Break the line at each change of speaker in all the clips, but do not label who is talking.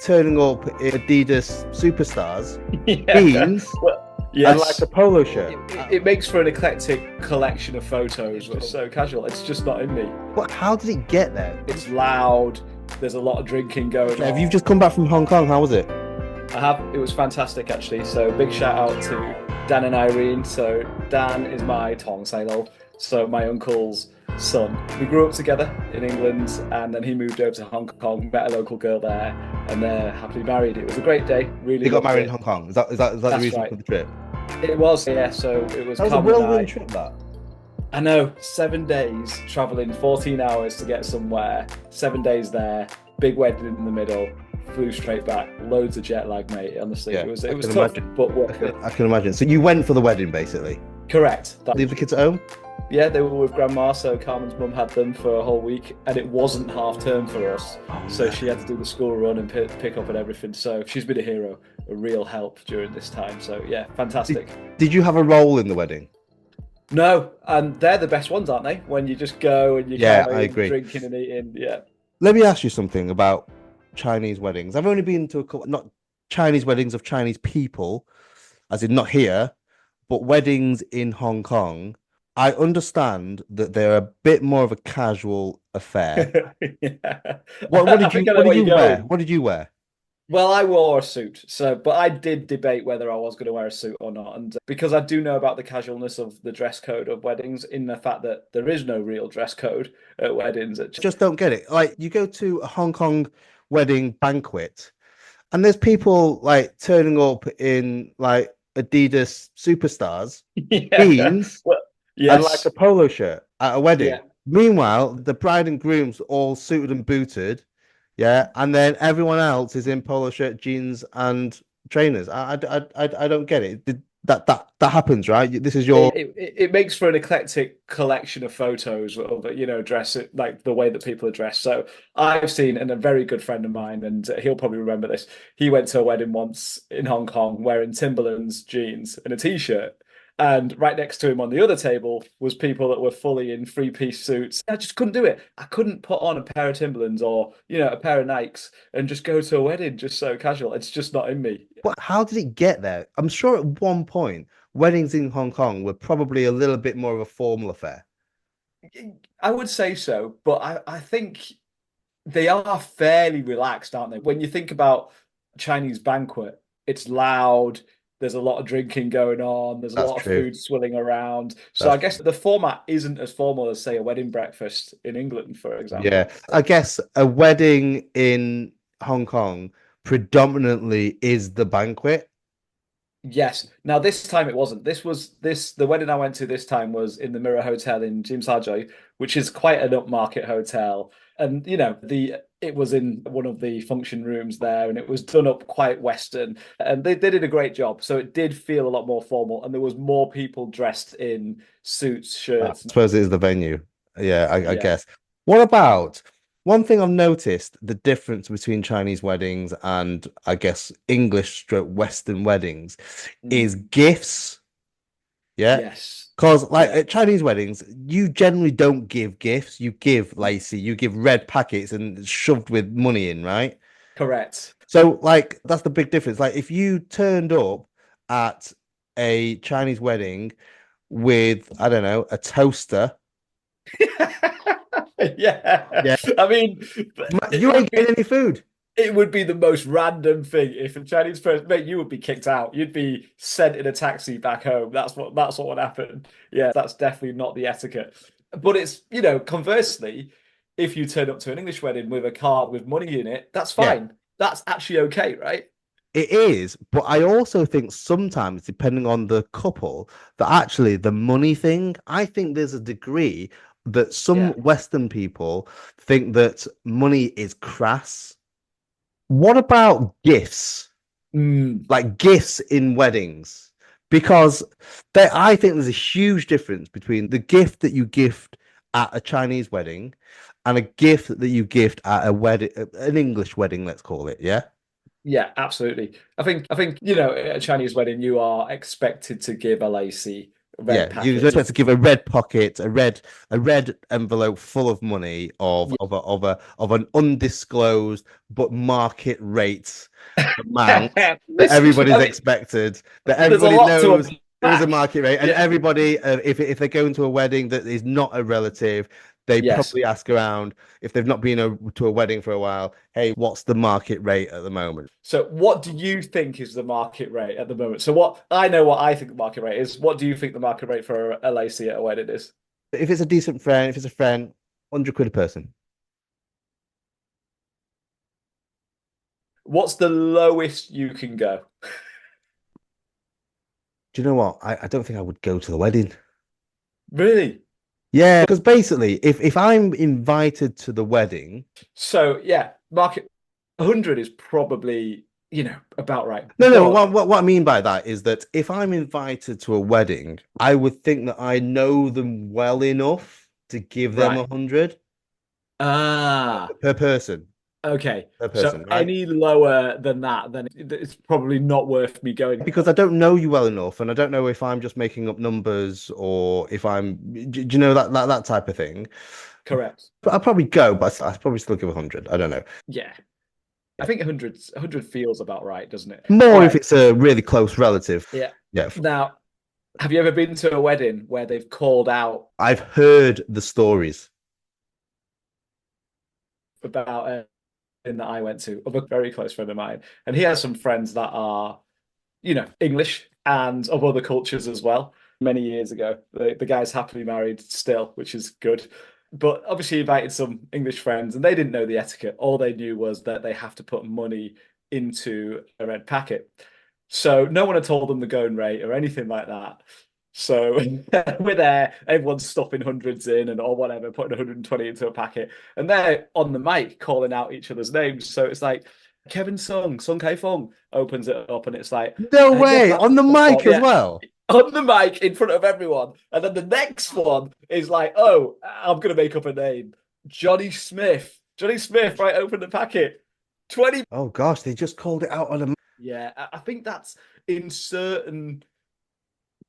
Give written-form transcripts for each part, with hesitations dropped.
turning up in Adidas superstars,
Yeah.
jeans,
Well,
and like
yes.
a polo shirt.
It makes for an eclectic collection of photos. It's so casual. It's just not in me.
What? How did it get there?
It's loud. There's a lot of drinking going
Have
on.
you just come back from Hong Kong? How was it?
I have. It was fantastic, actually. So big shout out to Dan and Irene. So Dan is my Tong Sailor, so my uncle's son. We grew up together in England, and then he moved over to Hong Kong, met a local girl there, and they're happily married. It was a great day. Really
They got
loved
married in
it.
Hong Kong. Is that the
That's
reason
right.
for the trip?
It was, yeah. So it was
That was a
Carmen and
whirlwind
I.
trip. That.
I know, 7 days traveling 14 hours to get somewhere, 7 days there, big wedding in the middle, flew straight back, loads of jet lag, mate. Honestly,
Yeah,
it
I
was
can
tough,
imagine.
but worth it.
I can imagine. So you went for the wedding, basically.
Correct.
Leave the kids at home.
Yeah, they were with grandma, so Carmen's mum had them for a whole week, and it wasn't half term for us, so she had to do the school run and pick up and everything. So she's been a hero, a real help during this time. So yeah, fantastic.
Did you have a role in the wedding?
No, and they're the best ones, aren't they? When you just go and you're
Yeah,
kind
I
of
agree.
drinking and eating. Yeah.
Let me ask you something about Chinese weddings. I've only been to a couple, not Chinese weddings of Chinese people, as in not here, but weddings in Hong Kong. I understand that they're a bit more of a casual affair.
Yeah.
What
I
did you
think I know
what did
where
you
you're
wear?
going.
What did you wear?
Well, I wore a suit, so but I did debate whether I was going to wear a suit or not, and because I do know about the casualness of the dress code of weddings, in the fact that there is no real dress code at weddings. It just,
Just don't get it. Like you go to a Hong Kong wedding banquet, and there's people like turning up in like Adidas superstars,
yeah.
jeans,
Well,
and like a
yes,
polo shirt at a wedding.
yeah.
Meanwhile, the bride and groom's all suited and booted, yeah, and then everyone else is in polo shirt, jeans, and trainers. I don't get it. That happens, right? This is your
It makes for an eclectic collection of photos of dress it like the way that people are dressed. So I've seen, and a very good friend of mine, and he'll probably remember this. He went to a wedding once in Hong Kong wearing Timberlands jeans and a t-shirt. And right next to him on the other table was people that were fully in three-piece suits. I just couldn't do it. I couldn't put on a pair of Timberlands or, a pair of Nikes and just go to a wedding just so casual. It's just not in me.
What? How did it get there? I'm sure at one point weddings in Hong Kong were probably a little bit more of a formal affair.
I would say so, but I think they are fairly relaxed, aren't they? When you think about Chinese banquet, it's loud. There's a lot of drinking going on. There's a
That's
lot of
true.
food swilling around. So
That's
I guess the format isn't as formal as, say, a wedding breakfast in England, for
Yeah,
example.
I guess a wedding in Hong Kong predominantly is the banquet.
Yes. Now this time it wasn't. The wedding I went to this time was in the Mirror Hotel in Tsim Sha Tsui, which is quite an upmarket hotel. And the it was in one of the function rooms there, and it was done up quite Western. And they did a great job. So it did feel a lot more formal, and there was more people dressed in suits,
I
shirts.
suppose it is the venue. Yeah, I
Yeah.
guess. What about one thing I've noticed the difference between Chinese weddings and I guess English stroke Western weddings is
Mm.
gifts. Yeah.
Yes.
Because like
Yeah.
at Chinese weddings, you generally don't give gifts. You give lacy, you give red packets and shoved with money in, right?
Correct.
So like that's the big difference. Like if you turned up at a Chinese wedding with, I don't know, a toaster,
Yeah.
yeah,
I mean, it
you
would
ain't
be
getting any food.
it would be the most random thing if a Chinese person, mate, you would be kicked out. You'd be sent in a taxi back home. That's what would happen. Yeah, that's definitely not the etiquette. But it's, conversely, if you turn up to an English wedding with a card with money in it, that's
Yeah,
fine. That's actually okay, right?
it is. But I also think sometimes, depending on the couple, that actually the money thing, I think there's a degree that some
Yeah.
Western people think that money is crass. What about gifts?
Mm,
Like gifts in weddings? Because I think there's a huge difference between the gift that you gift at a Chinese wedding and a gift that you gift at a wedding, an English wedding, let's call it. Yeah.
yeah, absolutely. I think, at a Chinese wedding, you are expected to give a lacy red
Yeah, you
packet.
expect to give a red pocket, a red envelope full of money of an undisclosed but market rate amount
Yeah.
that everybody's
I mean,
expected, that
there's a
everybody
lot to
knows there is a
unpack.
market rate, and
Yeah.
everybody, if they go into a wedding that is not a relative, they
Yes.
probably ask around if they've not been to a wedding for a while. Hey, what's the market rate at the moment?
So what do you think is the market rate at the moment? So what I know what I think the market rate is. What do you think the market rate for a LAC at a wedding is?
If it's a decent friend, if it's a friend, 100 quid a person.
What's the lowest you can go?
Do you know what? I don't think I would go to the wedding.
Really?
Yeah, because basically, if I'm invited to the wedding,
So yeah, market 100 is probably, about right.
no,
But
what I mean by that is that if I'm invited to a wedding, I would think that I know them well enough to give them
right.
100
Ah,
per person,
okay.
per
So
person, right?
any lower than that, then it's probably not worth me going.
Because I don't know you well enough, and I don't know if I'm just making up numbers or if I'm, do you know that type of thing.
Correct.
But I'd probably go, but I'd probably still give 100. I don't know.
Yeah. I think 100 feels about right, doesn't it? All
More if
right.
it's a really close relative.
Yeah.
Yeah,
Now, have you ever been to a wedding where they've called out
I've heard the stories.
about a wedding that I went to of a very close friend of mine, and he has some friends that are, English and of other cultures as well. Many years ago, the guy's happily married still, which is good. But obviously, he invited some English friends, and they didn't know the etiquette. All they knew was that they have to put money into a red packet. So no one had told them the going rate or anything like that. So we're there, everyone's stuffing hundreds in and or whatever, putting 120 into a packet, and they're on the mic calling out each other's names. So it's like Kevin Sung Kai Fung opens it up, and it's like,
No
yeah,
way, on the mic as
yeah,
well.
on the mic in front of everyone. And then the next one is like, oh, I'm gonna make up a name, Johnny Smith. Johnny Smith, right? Open the packet, 20.
Oh gosh, they just called it out on a.
Yeah, I think that's in certain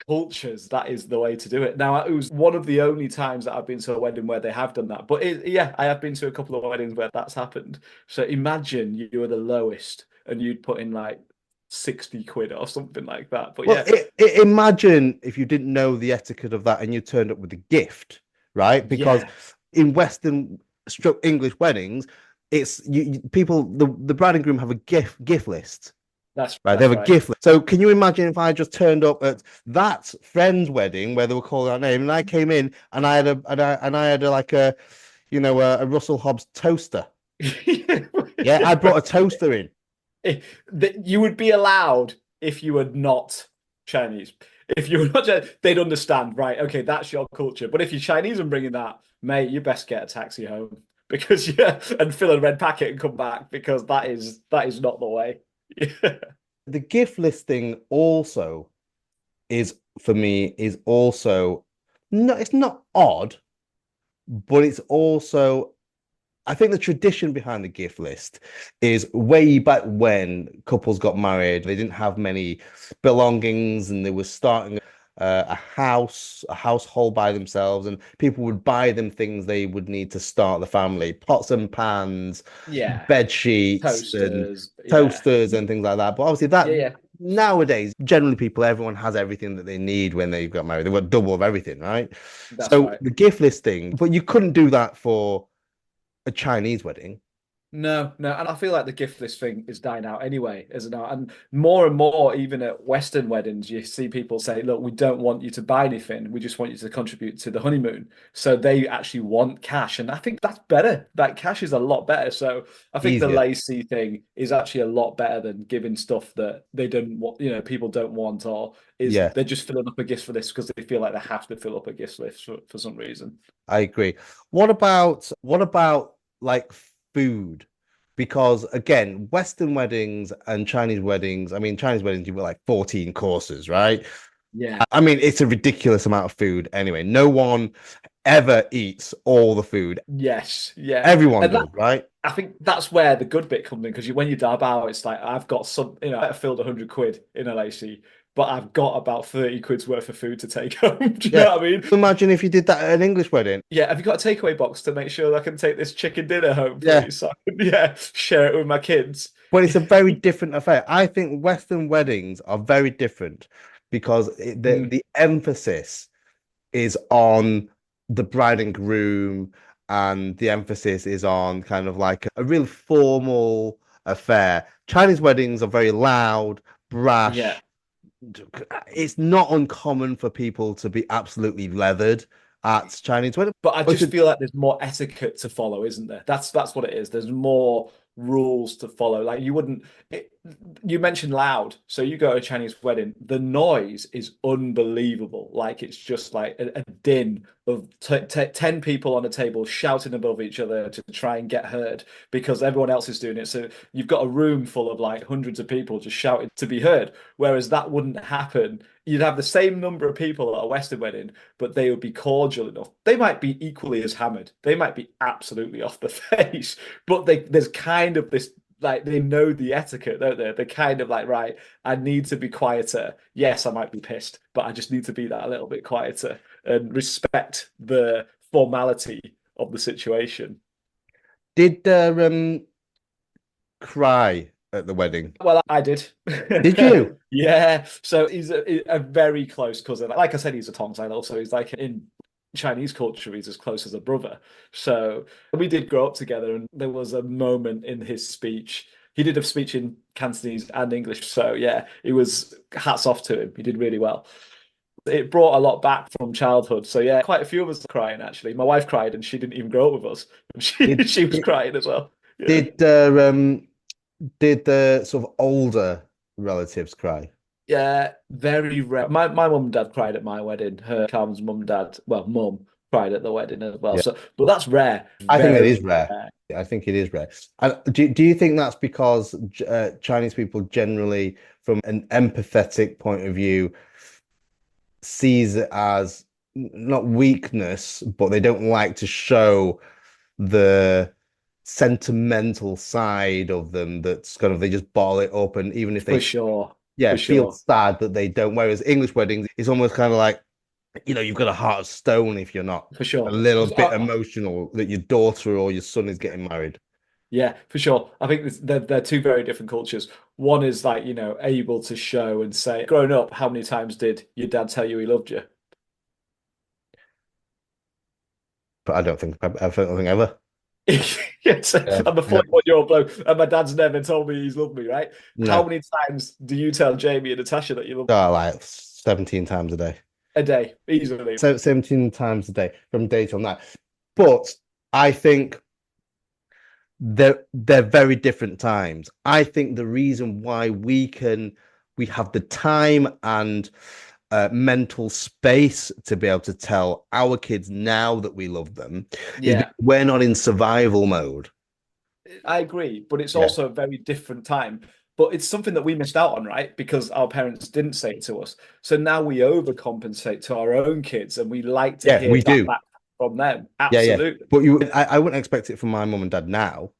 cultures, that is the way to do it. Now, it was one of the only times that I've been to a wedding where they have done that. But yeah, I have been to a couple of weddings where that's happened. So imagine you were the lowest and you'd put in like 60 quid or something like that. But
Well,
yeah,
imagine if you didn't know the etiquette of that and you turned up with a gift, right? Because
yeah,
in Western stroke English weddings, it's people the bride and groom have a gift list. Right, they
that's
have a
right.
gift list. So can you imagine if I just turned up at that friend's wedding where they were calling our name, and I came in and I had like a Russell Hobbs toaster. Yeah, I brought a toaster in.
That you would be allowed if you were not Chinese. If you were not Chinese, they'd understand, right? Okay, that's your culture. But if you're Chinese and bringing that, mate, you best get a taxi home because yeah, and fill a red packet and come back because that is not the way. Yeah.
The gift listing also is for me is also no, it's not odd, but it's also I think the tradition behind the gift list is way back when couples got married, they didn't have many belongings and they were starting a household by themselves, and people would buy them things they would need to start the family, pots and pans,
Yeah,
bed sheets, and
toasters. Yeah,
toasters and things like that. But obviously, that
yeah, yeah.
nowadays, generally, everyone has everything that they need when they got married. They've got double of everything, right?
That's
So
right.
the gift listing, but you couldn't do that for a Chinese wedding.
No, no, and I feel like the gift list thing is dying out anyway, isn't it? And more, even at Western weddings, you see people say, "Look, we don't want you to buy anything. We just want you to contribute to the honeymoon." So they actually want cash, and I think that's better. That cash is a lot better. So I think the
Easier.
lacy thing is actually a lot better than giving stuff that they don't want, people don't want, or is
Yeah,
they're just filling up a gift for this because they feel like they have to fill up a gift list for some reason.
I agree. What about like food? Because again, Western weddings and Chinese weddings, I mean, Chinese weddings, you've got like 14 courses, right?
Yeah.
I mean, it's a ridiculous amount of food anyway. No one ever eats all the food.
Yes, yeah.
Everyone
And
does, right?
I think that's where the good bit comes in because when you dab out, it's like I've got some, I filled 100 quid in a lacy, but I've got about 30 quid's worth of food to take home. Do you
Yeah.
know what I mean?
Imagine if you did that at an English wedding.
Yeah, have you got a takeaway box to make sure I can take this chicken dinner home,
Yeah.
please? So I can, yeah, share it with my kids.
But it's a very different affair. I think Western weddings are very different because
Mm,
the emphasis is on the bride and groom, and the emphasis is on kind of like a real formal affair. Chinese weddings are very loud,
yeah.
brash. It's not uncommon for people to be absolutely leathered at Chinese weddings.
But I
Oh, it's
just feel like there's more etiquette to follow, isn't there? That's what it is. There's more rules to follow. Like you wouldn't. You mentioned loud, so you go to a Chinese wedding. The noise is unbelievable. Like it's just like a din of 10 people on a table shouting above each other to try and get heard because everyone else is doing it. So you've got a room full of like hundreds of people just shouting to be heard. Whereas that wouldn't happen. You'd have the same number of people at a Western wedding, but they would be cordial enough. They might be equally as hammered. They might be absolutely off the face, but there's kind of this like they know the etiquette, don't they? They're kind of like, right, I need to be quieter. Yes, I might be pissed, but I just need to be that a little bit quieter and respect the formality of the situation.
Did cry at the wedding?
Well, I did.
Did you?
Yeah. So he's a very close cousin. Like I said, he's a Tongsailor, so he's like in Chinese culture, he's as close as a brother. So we did grow up together, and there was a moment in his speech. He did a speech in Cantonese and English. So yeah, it was hats off to him. He did really well. It brought a lot back from childhood. So yeah, quite a few of us are crying actually. My wife cried and she didn't even grow up with us. And
Did
she was crying as well. Yeah.
did did the sort of older relatives cry?
Yeah, very rare. My mum and dad cried at my wedding. Her Calvin's mum and dad, well, mum cried at the wedding as well.
Yeah,
So, but that's rare,
I think that
very
is rare.
rare.
I think it is rare. And do you think that's because Chinese people generally, from an empathetic point of view, sees it as not weakness, but they don't like to show the sentimental side of them that's kind of they just bottle it up, and even if
For
they
sure,
yeah
for
feel
sure,
sad that they don't. Whereas English weddings, it's almost kind of like you've got a heart of stone if you're not
for
a
sure.
little bit emotional that your daughter or your son is getting married.
Yeah, for sure. I think they're two very different cultures. One is like, able to show and say, growing up, how many times did your dad tell you he loved you?
But I don't think ever.
Yes,
Yeah,
I'm a
yeah.
41-year-old bloke, and my dad's never told me he's loved me, right? How
No,
many times do you tell Jamie and Natasha that you love
like 17 times a day.
a day? Easily.
So 17 times a day from day till night. But I think they're very different times. I think the reason why we have the time and mental space to be able to tell our kids now that we love them is
Yeah,
because we're not in survival mode.
I agree, but it's
Yeah.
also a very different time. But it's something that we missed out on, right? Because our parents didn't say it to us. So now we overcompensate to our own kids and we like to
Yeah,
hear
we
that
do.
back from them.
Yeah, yeah.
Absolutely.
But I wouldn't expect it from my mum and dad now.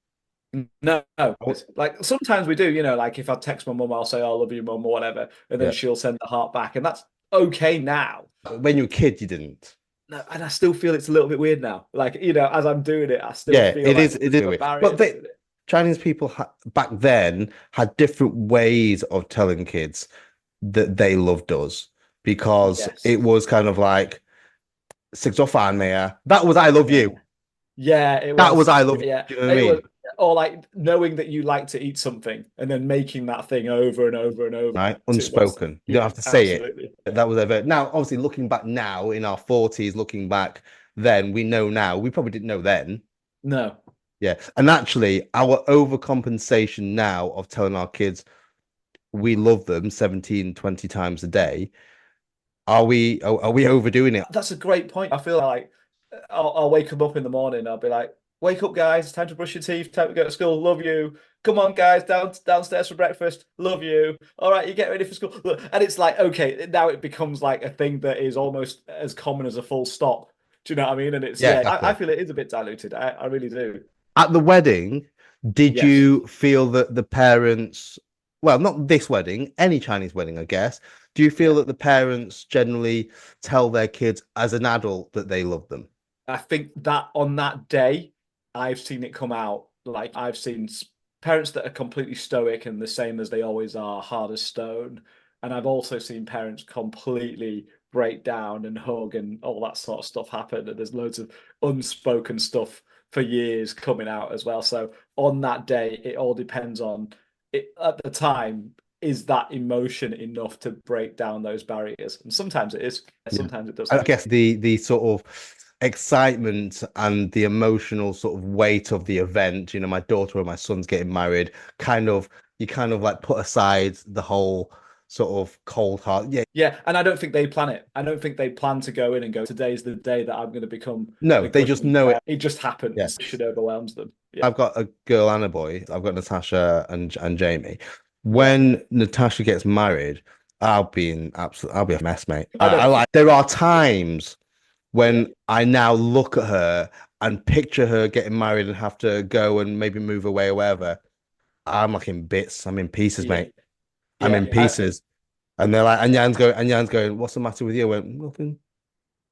No, no. Like sometimes we do, like if I text my mum, I'll say, "I love you, mum," or whatever, and then
Yeah.
she'll send the heart back, and that's okay now.
When you were a kid, you didn't.
No, and I still feel it's a little bit weird now. Like, as I'm doing it, I still
Yeah,
feel
it
like
is. It
there's
is
a
weird.
barrier
But
to it.
Chinese people back then had different ways of telling kids that they loved us because
Yes.
it was kind of like "Six off fan Mia." That was "I love
Yeah.
you."
Yeah, it
That was
was.
"I love you."
Yeah,
Do you know what I
it was.
mean?
Or like knowing that you like to eat something and then making that thing over and over and over
Right?
to what's
Unspoken. You
yeah,
don't have to say it.
absolutely.
That was ever. Now, obviously, looking back now in our 40s, looking back then, we know now. We probably didn't know then.
No.
Yeah. And actually, our overcompensation now of telling our kids we love them 17, 20 times a day, are we overdoing it?
That's a great point. I feel like I'll wake them up in the morning. I'll be like, "Wake up, guys! It's time to brush your teeth. Time to go to school. Love you. Come on, guys, downstairs for breakfast. Love you. All right, you get ready for school." And it's like, okay, now it becomes like a thing that is almost as common as a full stop. Do you know what I mean? And it's
Yeah,
yeah, I
exactly.
feel it is a bit diluted. I really do.
At the wedding, did
Yes.
you feel that the parents, well, not this wedding, any Chinese wedding, I guess, Do you feel
Yeah.
that the parents generally tell their kids as an adult that they love them?
I think that on that day, I've seen it come out. Like I've seen parents that are completely stoic and the same as they always are, hard as stone. And I've also seen parents completely break down and hug and all that sort of stuff happen. And there's loads of unspoken stuff for years coming out as well. So on that day, it all depends on it at the time. Is that emotion enough to break down those barriers? And sometimes it is,
Yeah.
sometimes it
I
doesn't.
guess the sort of excitement and the emotional sort of weight of the event, my daughter or my son's getting married, kind of you kind of like put aside the whole sort of cold heart. Yeah.
Yeah, and I don't think they plan it. I don't think they plan to go in and go, today's the day that I'm going to become
No,
the
they just know it.
grandpa. It just
Yeah.
happens. Shit overwhelms them. Yeah.
I've got a girl and a boy. I've got Natasha and Jamie.
Yeah.
When Natasha gets married, I'll be a mess, mate.
I
I
don't.
like there are times
Yeah.
when I now look at her and picture her getting married and have to go and maybe move away or wherever. I'm like in bits. I'm in pieces,
Yeah.
mate. I'm
Yeah.
in pieces. And they're like, and Jan's going, what's the matter with you? I went, nothing.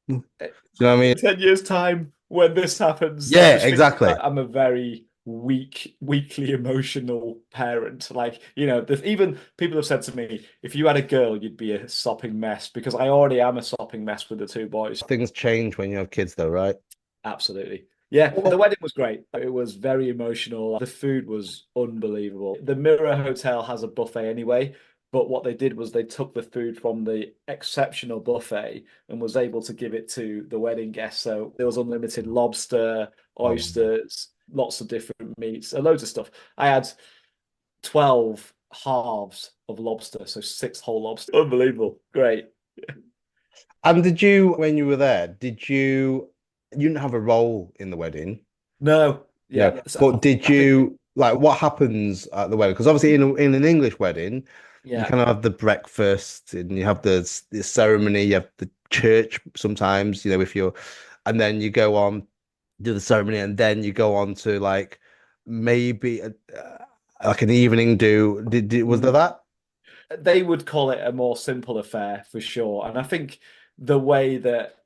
Do you know what I mean?
10 years' time, when this happens, I
Yeah,
just think
exactly.
I'm a very weakly emotional parent. Like, even people have said to me, if you had a girl, you'd be a sopping mess because I already am a sopping mess with the two boys.
Things change when you have kids, though, right?
Absolutely. Yeah, the
Well,
wedding was great. It was very emotional. The food was unbelievable. The Mirror Hotel has a buffet anyway, but what they did was they took the food from the exceptional buffet and was able to give it to the wedding guests. So there was unlimited lobster,
oh,
oysters, lots of different meats, loads of stuff. I had 12 halves of lobster, so six whole lobster. Unbelievable. Great.
and when you were there, you didn't have a role in the wedding?
No,
No,
yeah. So
but did
I think,
you like what happens at the wedding? Because obviously, in an English wedding, you
yeah.
kind of have the breakfast and you have the ceremony, you have the church sometimes, if you're, and then you go on do the ceremony, and then you go on to like maybe like an evening do. Was there
Mm.
that?
They would call it a more simple affair for sure. And I think the way that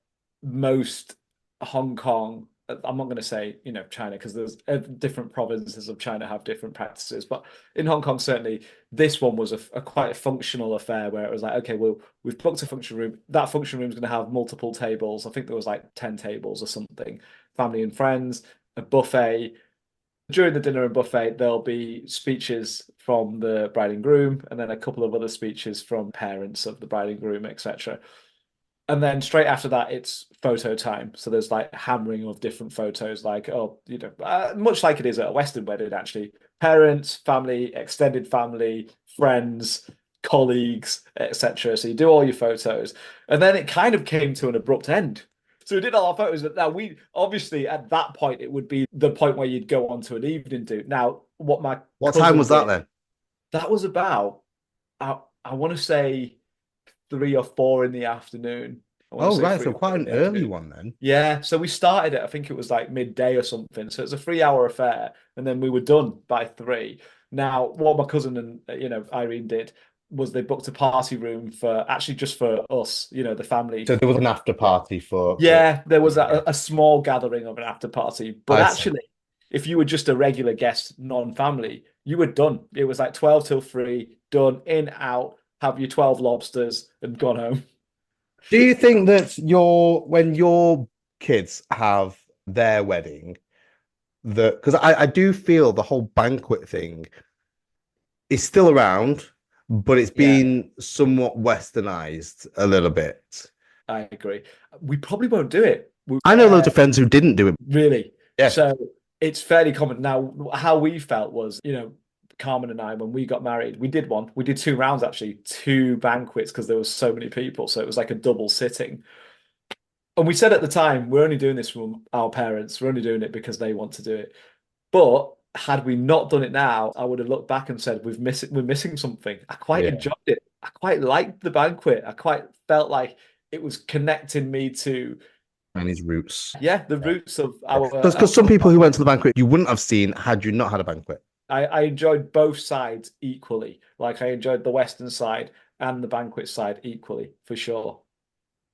most Hong Kong, I'm not going to say, China, because there's different provinces of China have different practices, but in Hong Kong, certainly this one was a quite a functional affair where it was like, okay, well, we've booked a function room. That function room is going to have multiple tables. I think there was like 10 tables or something, family and friends, a buffet during the dinner and buffet, there'll be speeches from the bride and groom, and then a couple of other speeches from parents of the bride and groom, etc. And then straight after that, it's photo time. So there's like hammering of different photos, like, much like it is at a Western wedding, actually. Parents, family, extended family, friends, colleagues, etc. So you do all your photos. And then it kind of came to an abrupt end. So we did all our photos. Now we obviously at that point it would be the point where you'd go on to an evening do. Now, what my
What time
cousin
was that
did,
then?
that was about I want to say 3 or 4 in the afternoon. I want to
Oh,
say
right,
three
so
or four
quite
in
an
the
early
afternoon.
one then.
Yeah, so we started it, I think it was like midday or something. So it's a 3 hour affair, and then we were done by 3. Now, what my cousin and Irene did was they booked a party room for actually just for us, the family.
So there was an after party for
Yeah, there was
the guest.
a small gathering of an after party, but
I see.
actually, if you were just a regular guest, non-family, you were done. It was like 12 till 3, done, in, out, have your 12 lobsters and gone home.
Do you think that when your kids have their wedding, that because I do feel the whole banquet thing is still around, but it's
Yeah,
been somewhat westernized a little bit.
I agree. We probably won't do it.
I know loads of friends who didn't do it.
Really.
Yeah.
So it's fairly common. Now, how we felt was, Carmen and I, when we got married, we did one. We did 2 rounds, actually, 2 banquets because there was so many people. So it was like a double sitting. And we said at the time, we're only doing this from our parents. We're only doing it because they want to do it. But had we not done it now, I would have looked back and said, we're missing something. I quite
Yeah.
enjoyed it. I quite liked the banquet. I quite felt like it was connecting me to,
And his roots.
yeah, the roots of
Because some people who went to the banquet you wouldn't have seen had you not had a banquet.
I enjoyed both sides equally. Like I enjoyed the Western side and the banquet side equally, for sure.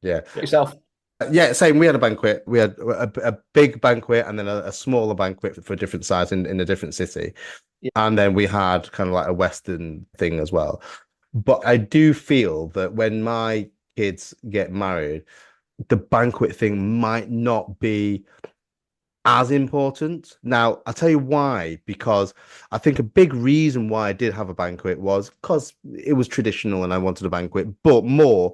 Yeah.
Yourself?
Yeah, same. We had a banquet. We had a big banquet and then a smaller banquet for a different size in a different city.
Yeah.
And then we had kind of like a Western thing as well. But I do feel that when my kids get married, the banquet thing might not be as important. Now, I'll tell you why, because I think a big reason why I did have a banquet was because it was traditional and I wanted a banquet, but more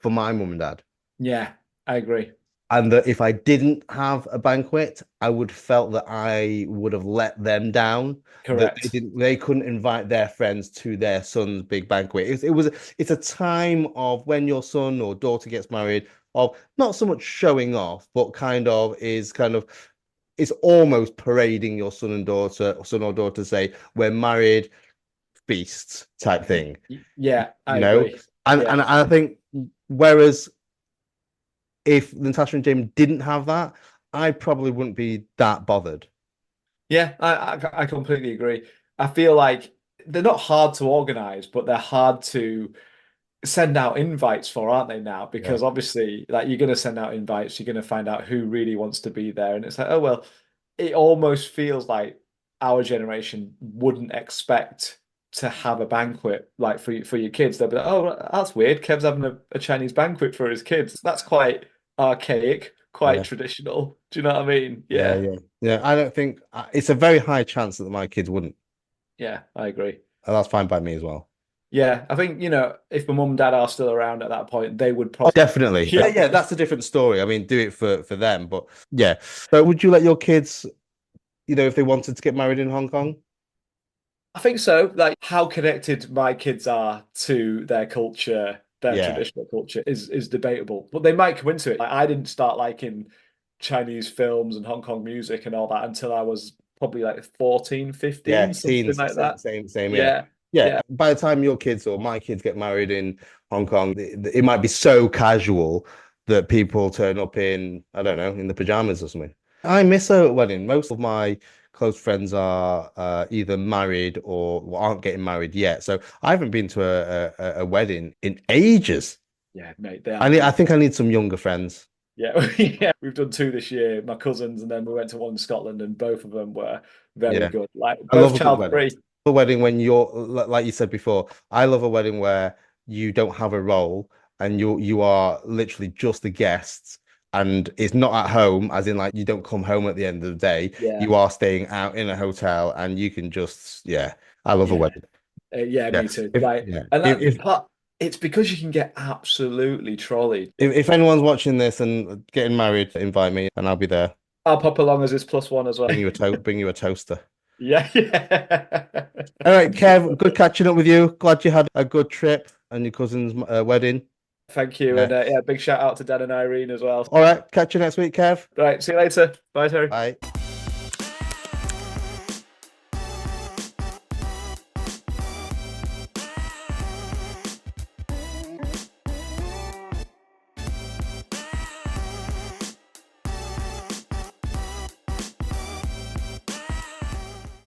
for my mum and dad.
Yeah, I agree.
And that if I didn't have a banquet, I would felt that I would have let them down. That
Correct.
they couldn't invite their friends to their son's big banquet. It's a time of when your son or daughter gets married, of not so much showing off, but kind of it's almost parading your son and daughter, or son or daughter, say, we're married, feasts type thing,
Yeah, I
you know?
agree.
And
Yeah.
I think whereas if Natasha and Jamie didn't have that, I probably wouldn't be that bothered.
Yeah, I completely agree. I feel like they're not hard to organize, but they're hard to send out invites for, aren't they now?
Yeah,
Because obviously, like you're going to send out invites, you're going to find out who really wants to be there, and it's like, oh well, it almost feels like our generation wouldn't expect to have a banquet like for your kids. They'll be like, oh, that's weird. Kev's having a Chinese banquet for his kids. That's quite archaic, quite
yeah,
traditional. Do you know what I mean?
yeah,
Yeah,
yeah, yeah. I don't think it's a very high chance that my kids wouldn't,
yeah, I agree.
and that's fine by me as well.
Yeah, I think, if my mum and dad are still around at that point, they would
Oh,
probably,
definitely.
yeah.
Yeah, that's a different story. I mean, do it for them, but yeah. So, would you let your kids, if they wanted to get married in Hong Kong?
I think so. Like how connected my kids are to their culture, their
Yeah,
traditional culture is debatable. But they might come into it. Like I didn't start liking Chinese films and Hong Kong music and all that until I was probably like 14,
yeah.
15, something
Teens,
like that.
same. Yeah,
Yeah.
yeah.
Yeah.
By the time your kids or my kids get married in Hong Kong, it might be so casual that people turn up in, I don't know, in the pajamas or something. I miss a wedding. Most of my close friends are either married or aren't getting married yet. So I haven't been to a wedding in ages.
Yeah, mate, they are beautiful.
I think I need some younger friends.
Yeah. Yeah. We've done two this year, my cousins, and then we went to one in Scotland, and both of them were very
Yeah.
good. Like
I love
both
a good
child
wedding.
free.
A wedding when you're like you said before. I love a wedding where you don't have a role and you are literally just the guests, and it's not at home, as in like you don't come home at the end of the day.
Yeah.
You are staying out in a hotel, and you can just yeah. I love a
Yeah.
wedding.
Yeah,
Yeah.
me too.
If
Like,
yeah.
and that part, it's because you can get absolutely trolleyed.
If anyone's watching this and getting married, invite me and I'll be there.
I'll pop along as his plus one as well.
Bring you a toaster.
Yeah, yeah.
All right, Kev, good catching up with you. Glad you had a good trip and your cousin's wedding.
Thank you.
Yeah.
And yeah, big shout out to Dan and Irene as well.
All right, catch you next week, Kev.
Right, see you later. Bye, Terry.
Bye.